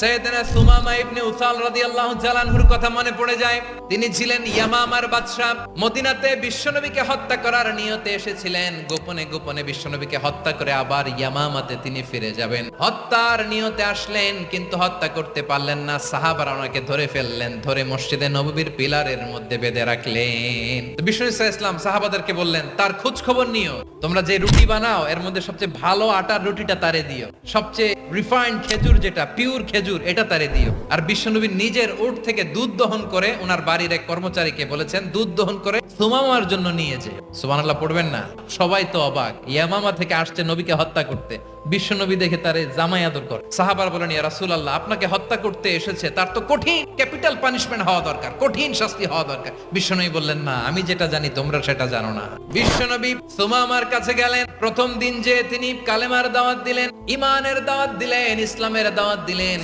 সাইয়েদনা সুমামা ইবনে উসাল রাদিয়াল্লাহু তাআলা আনহুর কথা মনে পড়ে যায়। তিনি ছিলেন ইয়ামামার বাদশা। মদিনাতে বিশ্বনবীকে হত্যা করার নিয়তে এসেছিলেন। গোপনে গোপনে বিশ্বনবীকে হত্যা করে আবার ইয়ামামাতে তিনি ফিরে যাবেন। হত্যার নিয়তে আসলেন, কিন্তু হত্যা করতে পারলেন না। সাহাবারা ওনাকে ধরে ফেললেন, ধরে মসজিদে নববীর পিলারের মধ্যে বেঁধে রাখলেন। তো বিষ্ণু ইসলাম সাহাবাদেরকে বললেন, তার খোঁজ খবর নিও। তোমরা যে রুটি বানাও এর মধ্যে সবচেয়ে ভালো আটার রুটিটা তারে দিও, সবচেয়ে রিফাইন্ড খেজুর যেটা পিওর খেজুর এটা তারে দিও। আর বিশ্বনবী নিজের উট থেকে দুধ দহন করে ওনার বাড়ির এক কর্মচারীকে বলেছেন দুধ দহন করে সুমামার জন্য নিয়ে যে। সুবহানাল্লাহ পড়বেন না? সবাই তো অবাক, ইয়ামামা থেকে আসছে নবীকে হত্যা করতে, বিশ্বনবী দেখে তারে জামাই আদর করে। সাহাবার বলেন, ইয়া রাসূলুল্লাহ, আপনাকে হত্যা করতে এসেছে, তার তো কঠিন ক্যাপিটাল পানিশমেন্ট হওয়া দরকার, কঠিন শাস্তি হওয়া দরকার। বিশ্বনবী বললেন, না, আমি যেটা জানি তোমরা সেটা জানো না। বিশ্বনবী সুমামার কাছে গেলেন। প্রথম দিন যে তিনি কালেমার দাওয়াত দিলেন, ঈমানের দাওয়াত দিলেন, ইসলামের দাওয়াত দিলেন।